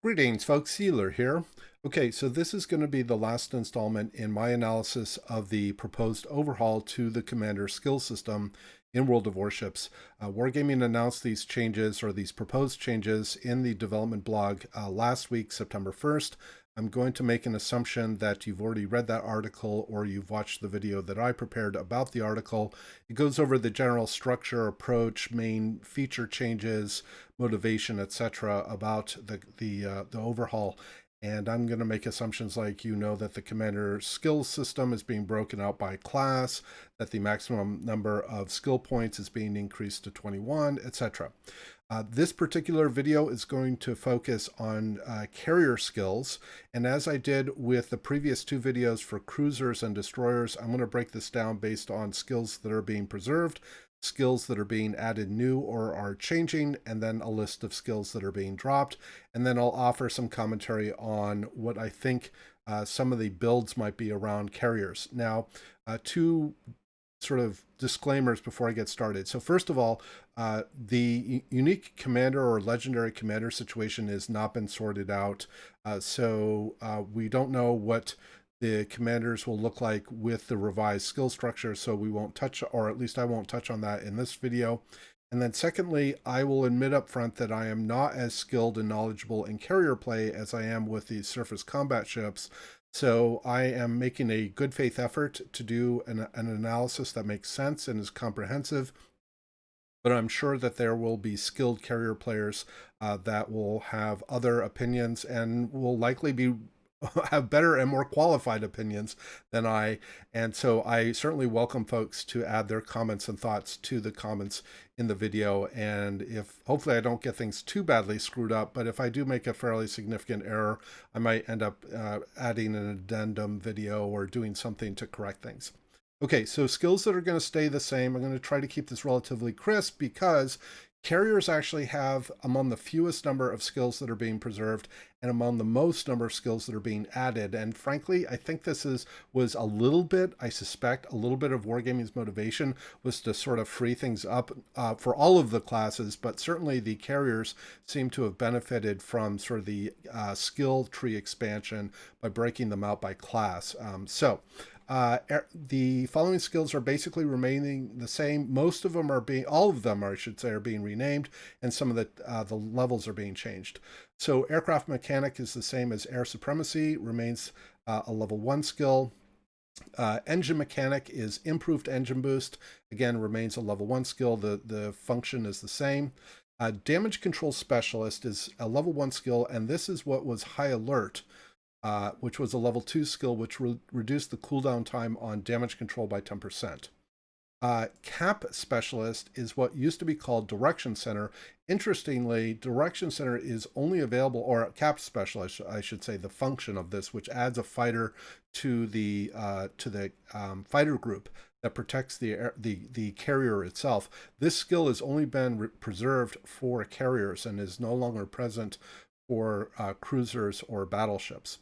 Greetings, folks. Iolair here. Okay, so this is going to be the last installment in my analysis of the proposed overhaul to the Commander skill system in World of Warships. Wargaming announced these changes, or these proposed changes, in the development blog last week, September 1st. I'm going to make an assumption that you've already read that article or you've watched the video that I prepared about the article. It goes over the general structure, approach, main feature changes, motivation, etc. about the overhaul. And I'm going to make assumptions like that the commander skill system is being broken out by class, that the maximum number of skill points is being increased to 21, etc. This particular video is going to focus on carrier skills, and as I did with the previous two videos for cruisers and destroyers, I'm going to break this down based on skills that are being preserved, skills that are being added new or are changing, and then a list of skills that are being dropped. And then I'll offer some commentary on what I think some of the builds might be around carriers. Now, two sort of disclaimers before I get started. So first of all, the unique commander or legendary commander situation has not been sorted out. So we don't know what the commanders will look like with the revised skill structure. So we won't touch, or at least I won't touch on that in this video. And then secondly, I will admit up front that I am not as skilled and knowledgeable in carrier play as I am with the surface combat ships. So I am making a good faith effort to do an analysis that makes sense and is comprehensive. But I'm sure that there will be skilled carrier players that will have other opinions and will likely be have better and more qualified opinions than I. And so I certainly welcome folks to add their comments and thoughts to the comments in the video. And if hopefully I don't get things too badly screwed up, but if I do make a fairly significant error, I might end up adding an addendum video or doing something to correct things. Okay, so skills that are going to stay the same. I'm going to try to keep this relatively crisp because carriers actually have among the fewest number of skills that are being preserved and among the most number of skills that are being added. And frankly, I think this was a little bit, I suspect, a little bit of Wargaming's motivation was to sort of free things up for all of the classes, but certainly the carriers seem to have benefited from sort of the skill tree expansion by breaking them out by class. The following skills are basically remaining the same. Most of them are being, all of them, I should say, are being renamed, and some of the levels are being changed. So aircraft mechanic is the same as air supremacy, remains a level 1 skill. Engine mechanic is improved engine boost, again, remains a level 1 skill. The function is the same. Damage control specialist is a level 1 skill, and this is what was high alert, which was a level 2 skill, which reduced the cooldown time on damage control by 10%. Cap specialist is what used to be called direction center. Interestingly, direction center is only available, or cap specialist, I should say, the function of this, which adds a fighter to the fighter group that protects the carrier itself. This skill has only been preserved for carriers and is no longer present for cruisers or battleships.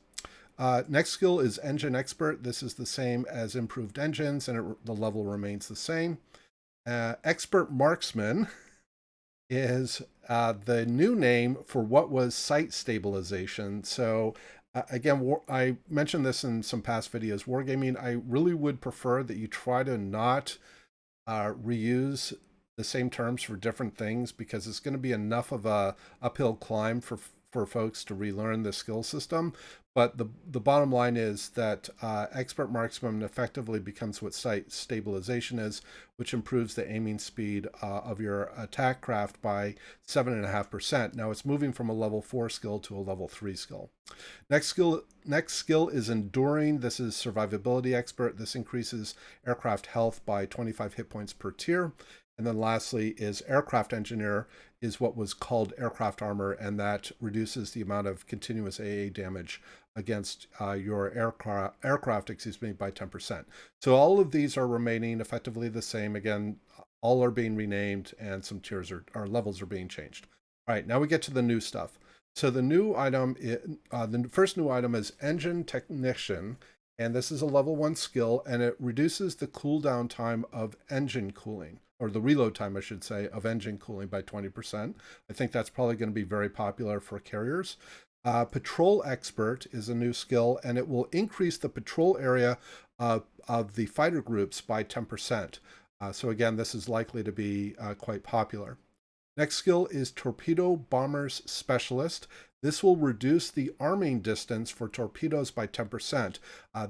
Next skill is Engine Expert. This is the same as Improved Engines, and the level remains the same. Expert Marksman is the new name for what was Sight Stabilization. So again, I mentioned this in some past videos. Wargaming, I really would prefer that you try to not reuse the same terms for different things, because it's going to be enough of a uphill climb for folks to relearn the skill system. But the bottom line is that Expert Marksman effectively becomes what Sight Stabilization is, which improves the aiming speed of your attack craft by 7.5%. Now it's moving from a level 4 skill to a level 3 skill. Next skill is Enduring. This is Survivability Expert. This increases aircraft health by 25 hit points per tier. And then lastly is Aircraft Engineer, is what was called Aircraft Armor, and that reduces the amount of continuous AA damage against your aircraft, by 10%. So all of these are remaining effectively the same. Again, all are being renamed, and some tiers or levels are being changed. All right, now we get to the new stuff. So the new item, the first new item is Engine Technician, and this is a level 1 skill, and it reduces the cooldown time of engine cooling, or the reload time, I should say, of engine cooling by 20%. I think that's probably going to be very popular for carriers. Patrol Expert is a new skill, and it will increase the patrol area of the fighter groups by 10%. So again, this is likely to be quite popular. Next skill is Torpedo Bombers Specialist. This will reduce the arming distance for torpedoes by 10%.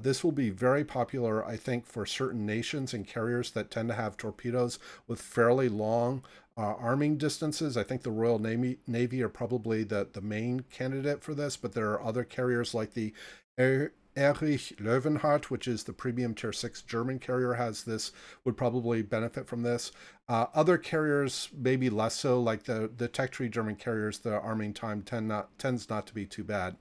This will be very popular, I think, for certain nations and carriers that tend to have torpedoes with fairly long arming distances. I think the Royal Navy are probably the main candidate for this, but there are other carriers like the Erich Löwenhardt, which is the premium tier 6 German carrier, has this, would probably benefit from this. Other carriers, maybe less so, like the tech tree German carriers, the arming time tends not to be too bad.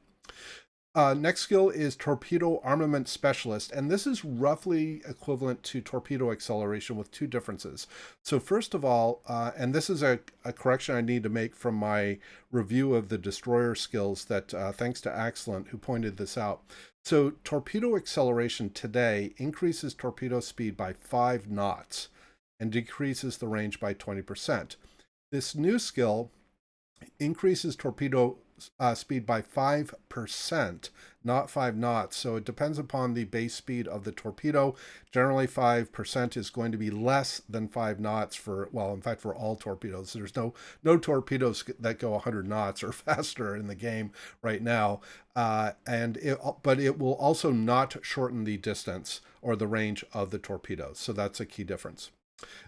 Next skill is Torpedo Armament Specialist, and this is roughly equivalent to Torpedo Acceleration with two differences. So first of all, and this is a correction I need to make from my review of the destroyer skills that thanks to Excellent, who pointed this out. So Torpedo Acceleration today increases torpedo speed by 5 knots and decreases the range by 20%. This new skill increases torpedo speed by 5%, not 5 knots. So it depends upon the base speed of the torpedo. Generally, 5% is going to be less than 5 knots for, well, in fact, for all torpedoes. There's no torpedoes that go 100 knots or faster in the game right now. But it will also not shorten the distance or the range of the torpedoes. So that's a key difference.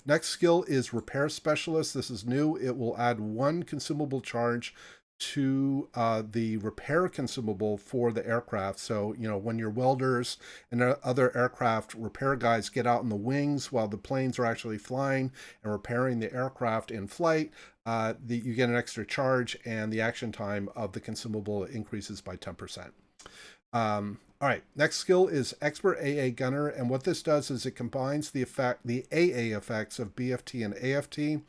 Next skill is Repair Specialist. This is new. It will add 1 consumable charge to the repair consumable for the aircraft. So, you know, when your welders and other aircraft repair guys get out in the wings while the planes are actually flying and repairing the aircraft in flight, you get an extra charge, and the action time of the consumable increases by 10%. All right, next skill is Expert AA Gunner, and what this does is it combines the AA effects of BFT and AFT.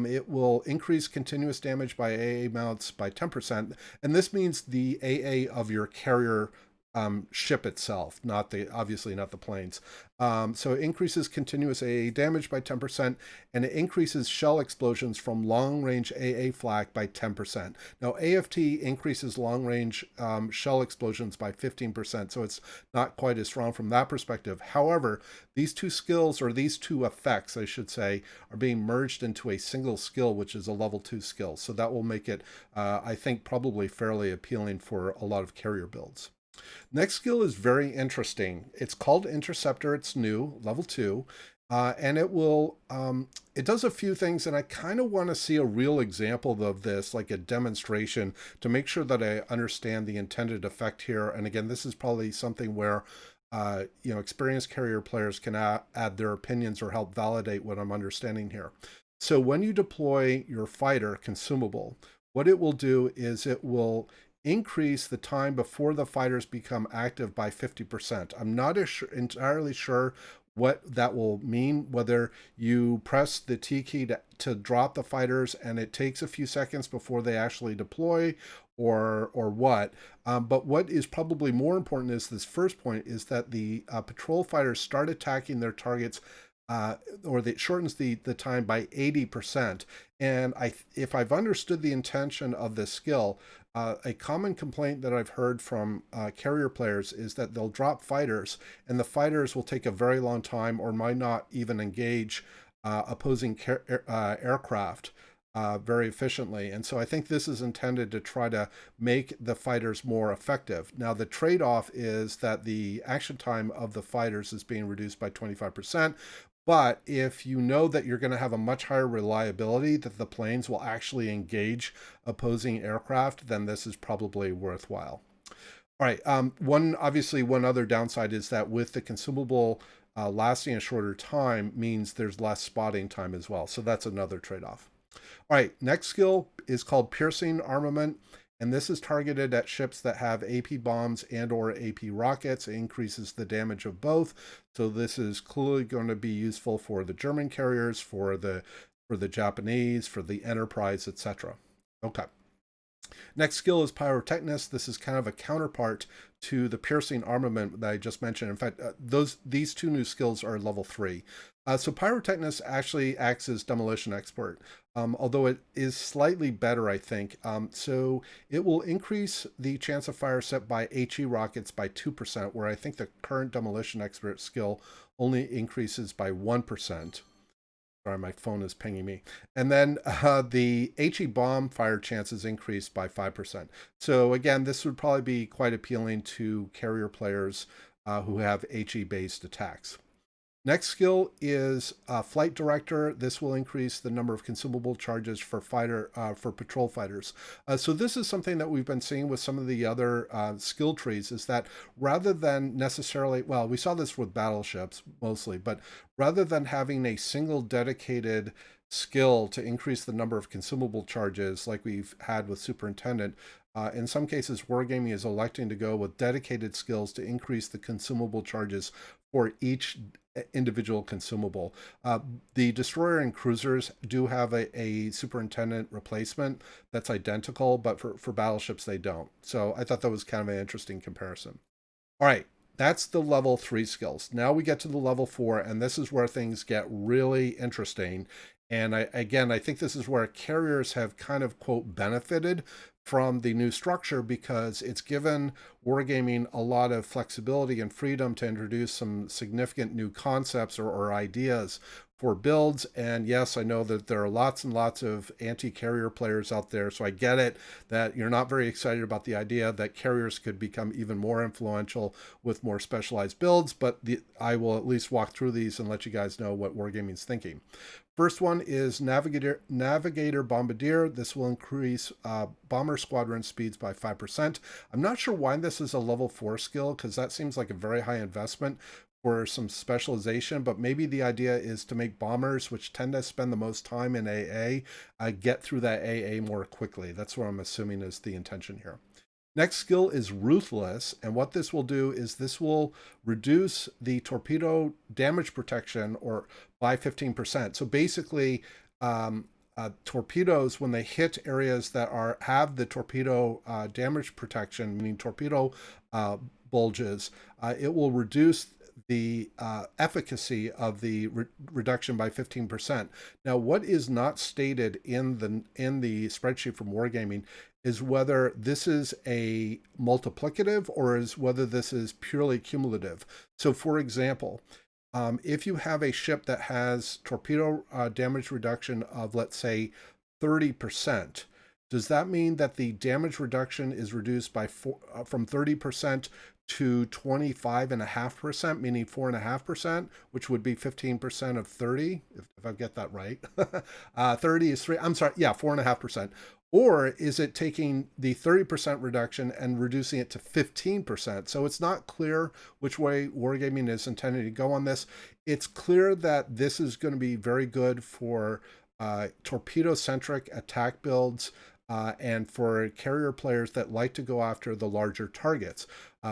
It will increase continuous damage by AA mounts by 10%, and this means the AA of your carrier ship itself, obviously not the planes. So it increases continuous AA damage by 10%, and it increases shell explosions from long-range AA flak by 10%. Now, AFT increases long-range shell explosions by 15%, so it's not quite as strong from that perspective. However, these two skills, or these two effects, I should say, are being merged into a single skill, which is a level 2 skill. So that will make it, I think, probably fairly appealing for a lot of carrier builds. Next skill is very interesting. It's called Interceptor. It's new, level 2, and it does a few things, and I kind of want to see a real example of this, like a demonstration, to make sure that I understand the intended effect here. And again, this is probably something where experienced carrier players can add their opinions or help validate what I'm understanding here. So when you deploy your fighter consumable, what it will do is it will increase the time before the fighters become active by 50%. I'm not entirely sure what that will mean, whether you press the T key to drop the fighters and it takes a few seconds before they actually deploy, or what. But what is probably more important is this first point, is that the patrol fighters start attacking their targets, or it shortens the time by 80%. And if I've understood the intention of this skill, a common complaint that I've heard from carrier players is that they'll drop fighters, and the fighters will take a very long time or might not even engage opposing aircraft very efficiently. And so I think this is intended to try to make the fighters more effective. Now, the trade-off is that the action time of the fighters is being reduced by 25%. But if you know that you're going to have a much higher reliability that the planes will actually engage opposing aircraft, then this is probably worthwhile. All right. One other downside is that with the consumable lasting a shorter time means there's less spotting time as well. So that's another trade-off. All right. Next skill is called Piercing Armament. And this is targeted at ships that have AP bombs and or AP rockets. It increases the damage of both. So this is clearly going to be useful for the German carriers, for the Japanese, for the Enterprise, etc. Okay. Next skill is Pyrotechnist. This is kind of a counterpart to the piercing armament that I just mentioned. In fact, these two new skills are level 3. So Pyrotechnist actually acts as demolition expert, although it is slightly better, I think. So it will increase the chance of fire set by HE rockets by 2%, where I think the current demolition expert skill only increases by 1%. Sorry, my phone is pinging me. And then the HE bomb fire chances increased by 5%. So again, this would probably be quite appealing to carrier players who have HE based attacks. Next skill is Flight Director. This will increase the number of consumable charges for patrol fighters. So this is something that we've been seeing with some of the other skill trees, is that rather than necessarily, well, we saw this with battleships mostly, but rather than having a single dedicated skill to increase the number of consumable charges like we've had with Superintendent, in some cases, Wargaming is electing to go with dedicated skills to increase the consumable charges for each individual consumable. The destroyer and cruisers do have a superintendent replacement that's identical, but for battleships they don't. So I thought that was kind of an interesting comparison. All right, that's the level 3 skills. Now we get to the level 4, and this is where things get really interesting. And I think this is where carriers have kind of, quote, benefited from the new structure, because it's given Wargaming a lot of flexibility and freedom to introduce some significant new concepts or ideas for builds. And yes, I know that there are lots and lots of anti-carrier players out there, so I get it that you're not very excited about the idea that carriers could become even more influential with more specialized builds, but I will at least walk through these and let you guys know what Wargaming's thinking. First one is Navigator Bombardier. This will increase bomber squadron speeds by 5%. I'm not sure why this is a level 4 skill, because that seems like a very high investment for some specialization, but maybe the idea is to make bombers, which tend to spend the most time in AA, get through that AA more quickly. That's what I'm assuming is the intention here. Next skill is Ruthless, and what this will do is this will reduce the torpedo damage protection by 15%. So basically, torpedoes, when they hit areas that have the torpedo damage protection, meaning torpedo bulges, it will reduce the efficacy of the reduction by 15%. Now, what is not stated in the spreadsheet from Wargaming is whether this is a multiplicative or is whether this is purely cumulative. So, for example, if you have a ship that has torpedo damage reduction of, let's say, 30%, does that mean that the damage reduction is reduced by from 30% to 25.5%, meaning 4.5%, which would be 15% of 30, if I get that right? 30 is 3, I'm sorry, yeah, 4.5%. Or is it taking the 30% reduction and reducing it to 15%? So it's not clear which way Wargaming is intending to go on this. It's clear that this is going to be very good for torpedo-centric attack builds, and for carrier players that like to go after the larger targets.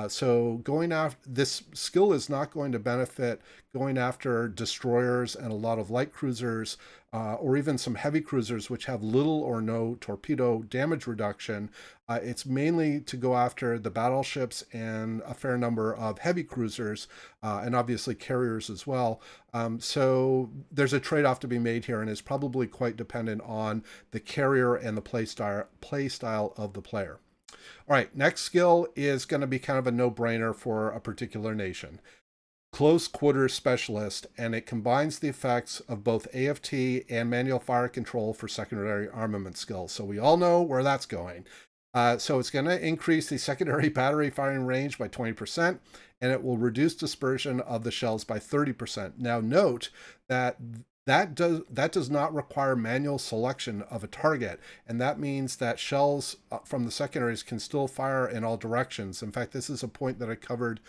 So going after this skill is not going to benefit going after destroyers and a lot of light cruisers, or even some heavy cruisers which have little or no torpedo damage reduction. It's mainly to go after the battleships and a fair number of heavy cruisers, and obviously carriers as well. So there's a trade-off to be made here, and it's probably quite dependent on the carrier and the play style of the player. All right, next skill is going to be kind of a no-brainer for a particular nation. Close Quarters Specialist, and it combines the effects of both AFT and manual fire control for secondary armament skills. So we all know where that's going. So it's going to increase the secondary battery firing range by 20%, and it will reduce dispersion of the shells by 30%. Now note that does not require manual selection of a target, and that means that shells from the secondaries can still fire in all directions. In fact, this is a point that I covered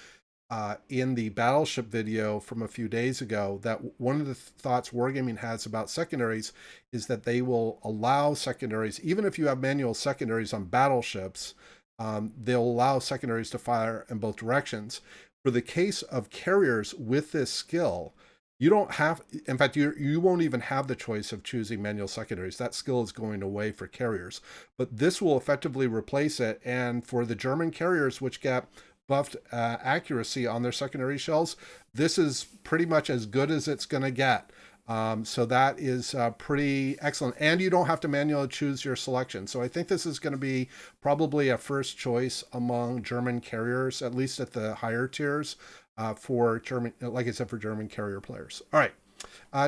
in the battleship video from a few days ago, that one of the thoughts Wargaming has about secondaries is that they will allow secondaries, even if you have manual secondaries on battleships, they'll allow secondaries to fire in both directions. For the case of carriers with this skill, You don't have, in fact, you won't even have the choice of choosing manual secondaries. That skill is going away for carriers, but this will effectively replace it. And for the German carriers, which get buffed accuracy on their secondary shells, this is pretty much as good as it's going to get. So that is pretty excellent. And you don't have to manually choose your selection. So I think this is going to be probably a first choice among German carriers, at least at the higher tiers, for German, like I said, for German carrier players. All right.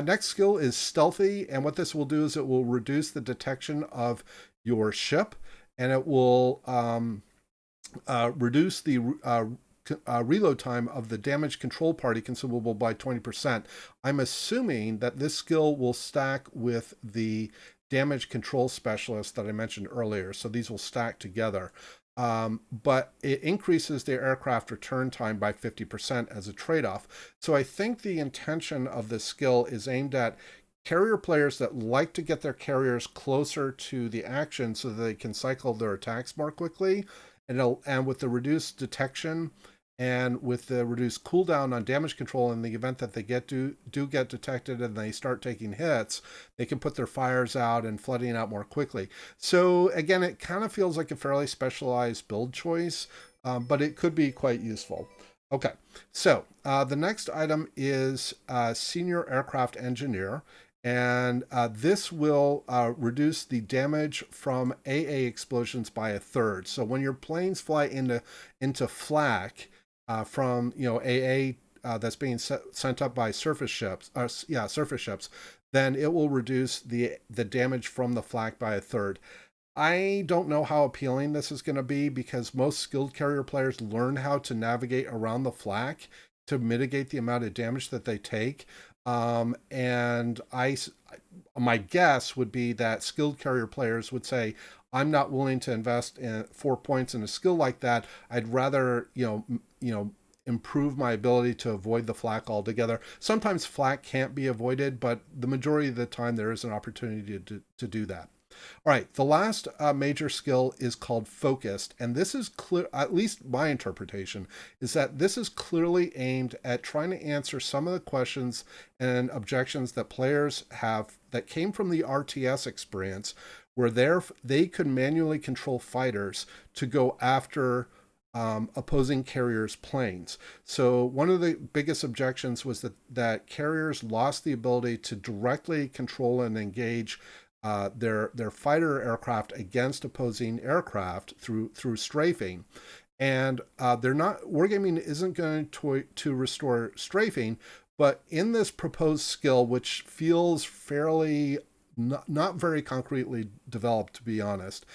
Next skill is stealthy. And what this will do is it will reduce the detection of your ship, and it will reduce the reload time of the damage control party consumable by 20%. I'm assuming that this skill will stack with the damage control specialist that I mentioned earlier. So these will stack together. But it increases their aircraft return time by 50% as a trade-off. So I think the intention of this skill is aimed at carrier players that like to get their carriers closer to the action so that they can cycle their attacks more quickly. And with the reduced detection and with the reduced cooldown on damage control, in the event that they do get detected and they start taking hits, they can put their fires out and flooding out more quickly. So again, it kind of feels like a fairly specialized build choice, but it could be quite useful. Okay, so the next item is Senior Aircraft Engineer. And this will reduce the damage from AA explosions by a third. So when your planes fly into flak from AA that's being sent up by surface ships, surface ships, then it will reduce the damage from the flak by a third. I don't know how appealing this is going to be because most skilled carrier players learn how to navigate around the flak to mitigate the amount of damage that they take. And my guess would be that skilled carrier players would say, I'm not willing to invest in 4 points in a skill like that. I'd rather, improve my ability to avoid the flak altogether. Sometimes flak can't be avoided, but the majority of the time there is an opportunity to do that. All right, the last major skill is called focused, and this is clear, at least my interpretation, is that this is clearly aimed at trying to answer some of the questions and objections that players have that came from the RTS experience, where they could manually control fighters to go after opposing carriers' planes. So one of the biggest objections was that carriers lost the ability to directly control and engage their fighter aircraft against opposing aircraft through strafing. And they're not, wargaming isn't going to restore strafing, but in this proposed skill, which feels fairly not very concretely developed, to be honest,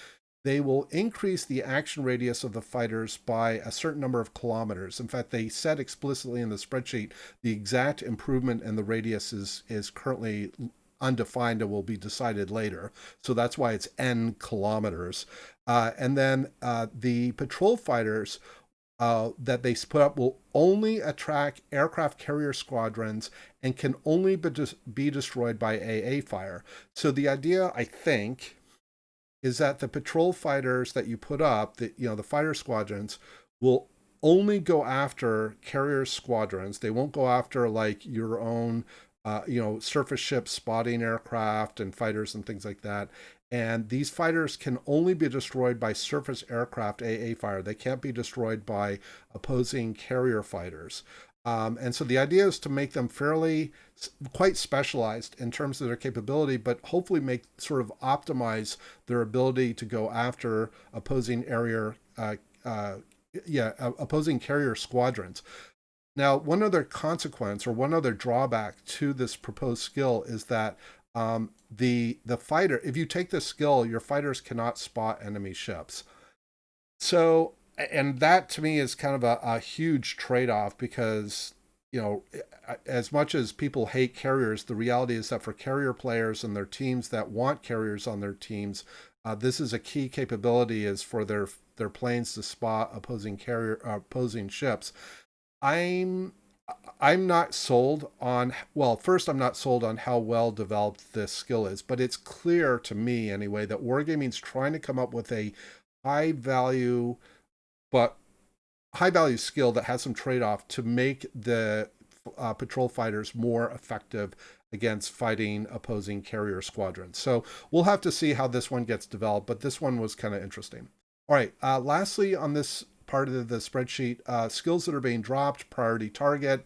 they will increase the action radius of the fighters by a certain number of kilometers. In fact, they said explicitly in the spreadsheet the exact improvement in the radius is currently undefined and will be decided later. So that's why it's N kilometers. And then the patrol fighters that they put up will only attract aircraft carrier squadrons and can only be destroyed by AA fire. So the idea, I think, is that the patrol fighters that you put up, the fighter squadrons, will only go after carrier squadrons. They won't go after like your own surface ships spotting aircraft and fighters and things like that. And these fighters can only be destroyed by surface aircraft AA fire. They can't be destroyed by opposing carrier fighters. And so the idea is to make them quite specialized in terms of their capability, but hopefully optimize their ability to go after opposing opposing carrier squadrons. Now, one other consequence or one other drawback to this proposed skill is that the fighter, if you take this skill, your fighters cannot spot enemy ships. So, and that to me is kind of a huge trade-off because, as much as people hate carriers, the reality is that for carrier players and their teams that want carriers on their teams, this is a key capability, is for their planes to spot opposing ships. I'm not sold on, well, first, I'm not sold on how well developed this skill is, but it's clear to me anyway that Wargaming's trying to come up with a high value skill that has some trade-off to make the patrol fighters more effective against fighting opposing carrier squadrons. So we'll have to see how this one gets developed, but this one was kind of interesting. All right, lastly on this part of the spreadsheet, skills that are being dropped, priority target,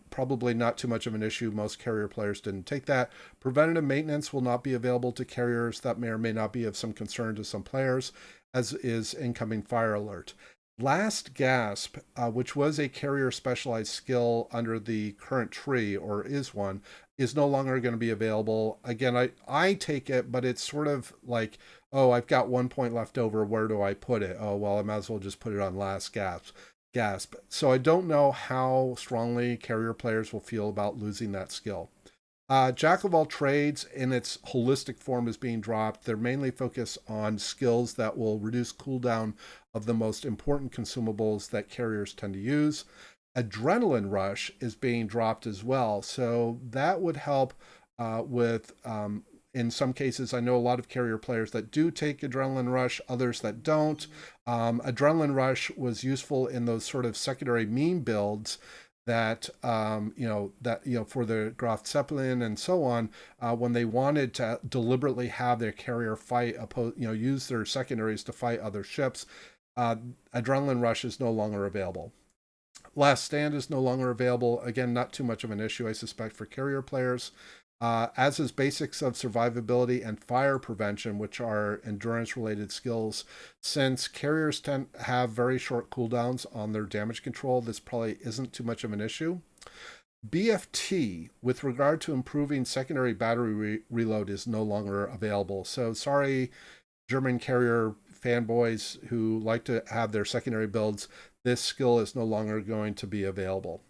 probably not too much of an issue. Most carrier players didn't take that. Preventative maintenance will not be available to carriers. That may or may not be of some concern to some players, as is incoming fire alert. Last Gasp, which was a carrier specialized skill under the current tree, or is one, is no longer going to be available. Again, I take it, but it's sort of like, oh, I've got 1 point left over. Where do I put it? Oh, well, I might as well just put it on Last Gasp. So I don't know how strongly carrier players will feel about losing that skill. Jack of all trades in its holistic form is being dropped. They're mainly focused on skills that will reduce cooldown of the most important consumables that carriers tend to use. Adrenaline rush is being dropped as well. So that would help with, in some cases, I know a lot of carrier players that do take adrenaline rush, others that don't. Adrenaline rush was useful in those sort of secondary meme builds that for the Graf Zeppelin and so on, when they wanted to deliberately have their carrier fight, use their secondaries to fight other ships. Adrenaline rush is no longer available. Last Stand is no longer available. Again, not too much of an issue, I suspect, for carrier players. As is basics of survivability and fire prevention, which are endurance-related skills. Since carriers tend to have very short cooldowns on their damage control, this probably isn't too much of an issue. BFT, with regard to improving secondary battery reload, is no longer available. So sorry, German carrier fanboys who like to have their secondary builds, this skill is no longer going to be available.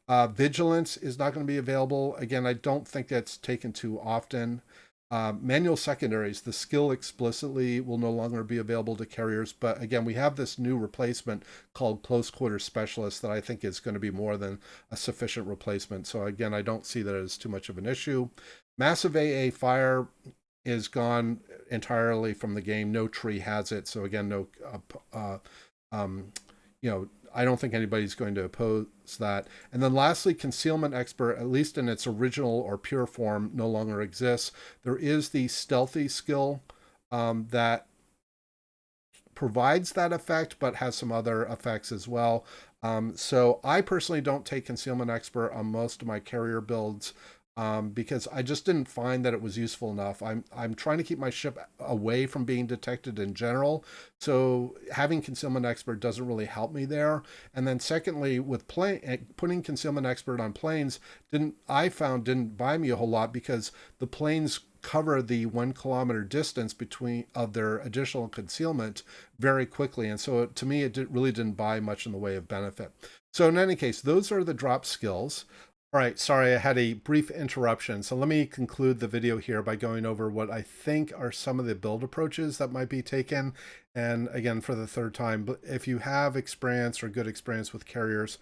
Vigilance is not going to be available. Again, I don't think that's taken too often. Manual secondaries, the skill explicitly will no longer be available to carriers. But again, we have this new replacement called Close Quarter Specialist that I think is going to be more than a sufficient replacement. So again, I don't see that as too much of an issue. Massive AA fire is gone entirely from the game. No tree has it. So again, no, I don't think anybody's going to oppose that. And then lastly, Concealment Expert, at least in its original or pure form, no longer exists. There is the Stealthy skill that provides that effect, but has some other effects as well. So I personally don't take Concealment Expert on most of my carrier builds. Because I just didn't find that it was useful enough. I'm trying to keep my ship away from being detected in general, so having Concealment Expert doesn't really help me there. And then secondly, with putting Concealment Expert on planes didn't buy me a whole lot, because the planes cover the 1 kilometer distance between of their additional concealment very quickly, and so to me it really didn't buy much in the way of benefit. So in any case, those are the drop skills. All right, sorry, I had a brief interruption. So let me conclude the video here by going over what I think are some of the build approaches that might be taken. And again, for the third time, if you have experience or good experience with carriers,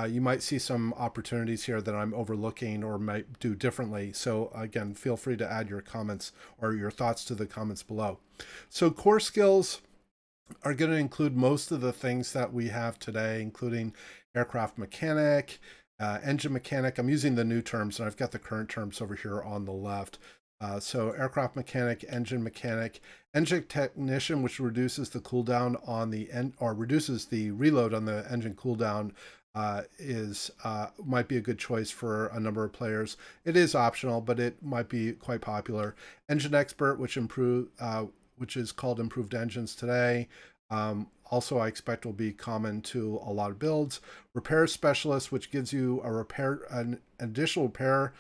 you might see some opportunities here that I'm overlooking or might do differently. So again, feel free to add your comments or your thoughts to the comments below. So core skills are going to include most of the things that we have today, including aircraft mechanic, engine mechanic. I'm using the new terms, and I've got the current terms over here on the left. So aircraft mechanic, engine technician, which reduces the cooldown on the reduces the reload on the engine cooldown, might be a good choice for a number of players. It is optional, but it might be quite popular. Engine expert, which is called improved engines today. Also, I expect will be common to a lot of builds. Repair specialist, which gives you an additional repair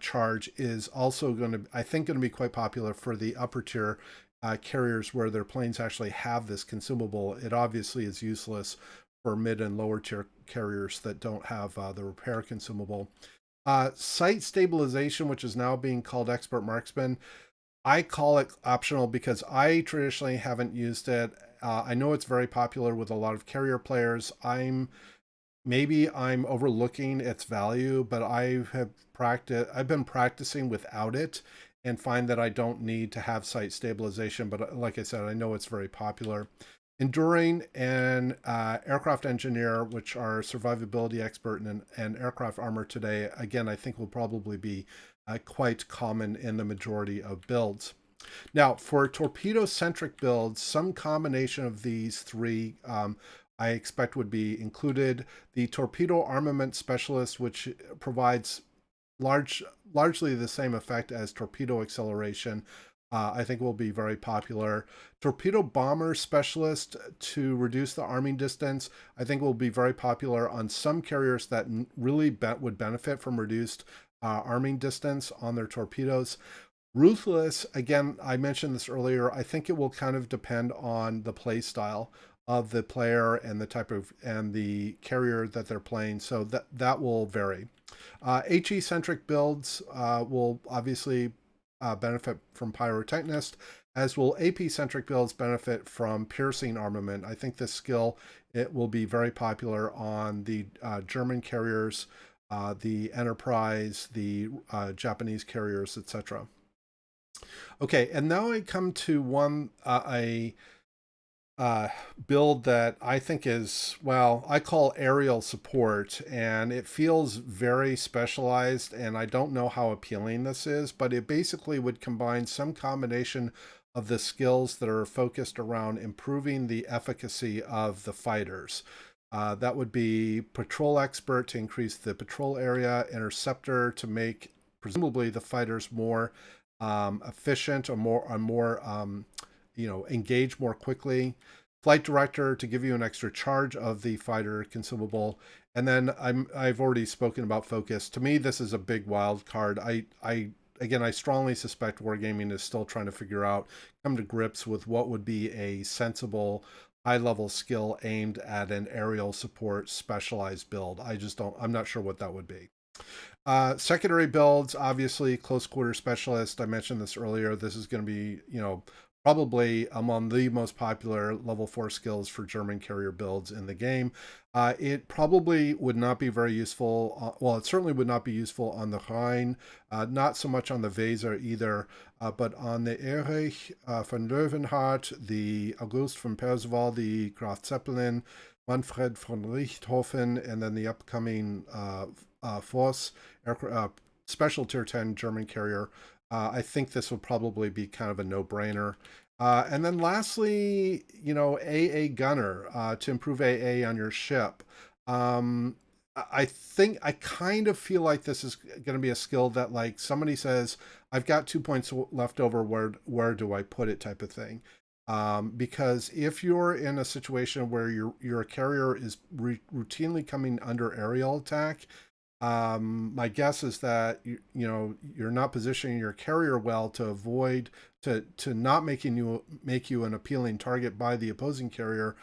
charge, is also I think going to be quite popular for the upper tier carriers where their planes actually have this consumable. It obviously is useless for mid and lower tier carriers that don't have the repair consumable. Site stabilization, which is now being called expert marksman. I call it optional because I traditionally haven't used it. I know it's very popular with a lot of carrier players. Maybe I'm overlooking its value, but I've been practicing without it and find that I don't need to have site stabilization. But like I said, I know it's very popular. Enduring and aircraft engineer, which are survivability expert and aircraft armor today, again, I think will probably be quite common in the majority of builds. Now, for torpedo-centric builds, some combination of these three I expect would be included. The torpedo armament specialist, which provides largely the same effect as torpedo acceleration, I think will be very popular. Torpedo bomber specialist to reduce the arming distance, I think will be very popular on some carriers that really would benefit from reduced arming distance on their torpedoes. Ruthless, again, I mentioned this earlier, I think it will kind of depend on the play style of the player and the type of and the carrier that they're playing, so that will vary. HE-centric builds will obviously benefit from pyrotechnist, as will AP-centric builds benefit from piercing armament. I think this skill, it will be very popular on the German carriers, the Enterprise, the Japanese carriers, etc. Okay, and now I come to one a build that I think is, well, I call aerial support, and it feels very specialized, and I don't know how appealing this is, but it basically would combine some combination of the skills that are focused around improving the efficacy of the fighters. That would be patrol expert to increase the patrol area, interceptor to make presumably the fighters more efficient or more engage more quickly. Flight director to give you an extra charge of the fighter consumable. And then I've already spoken about focus. To me, this is a big wild card. I strongly suspect Wargaming is still trying to figure out, come to grips with what would be a sensible high-level skill aimed at an aerial support specialized build. I'm not sure what that would be. Secondary builds, obviously, close quarter specialist. I mentioned this earlier. This is going to be, probably among the most popular level 4 skills for German carrier builds in the game. It probably would not be very useful. It certainly would not be useful on the Rhine, not so much on the Weser either, but on the Erich von Löwenhardt, the August von Perceval, the Graf Zeppelin, Manfred von Richthofen, and then the upcoming Voss special tier 10 German carrier. I think this will probably be kind of a no-brainer. And then lastly, AA gunner to improve AA on your ship. I kind of feel like this is going to be a skill that, like, somebody says, I've got 2 points left over, where do I put it, type of thing. Because if you're in a situation where your carrier is routinely coming under aerial attack, my guess is that you're not positioning your carrier well to avoid to not make you an appealing target by the opposing carrier,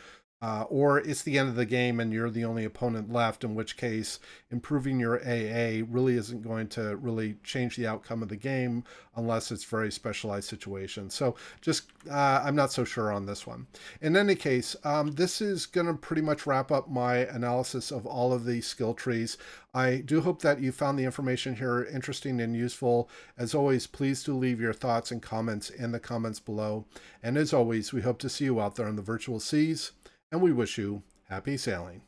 or it's the end of the game and you're the only opponent left, in which case improving your AA really isn't going to really change the outcome of the game unless it's very specialized situations. So just I'm not so sure on this one. In any case, this is going to pretty much wrap up my analysis of all of the skill trees. I do hope that you found the information here interesting and useful. As always, please do leave your thoughts and comments in the comments below. And as always, we hope to see you out there on the virtual seas, and we wish you happy sailing.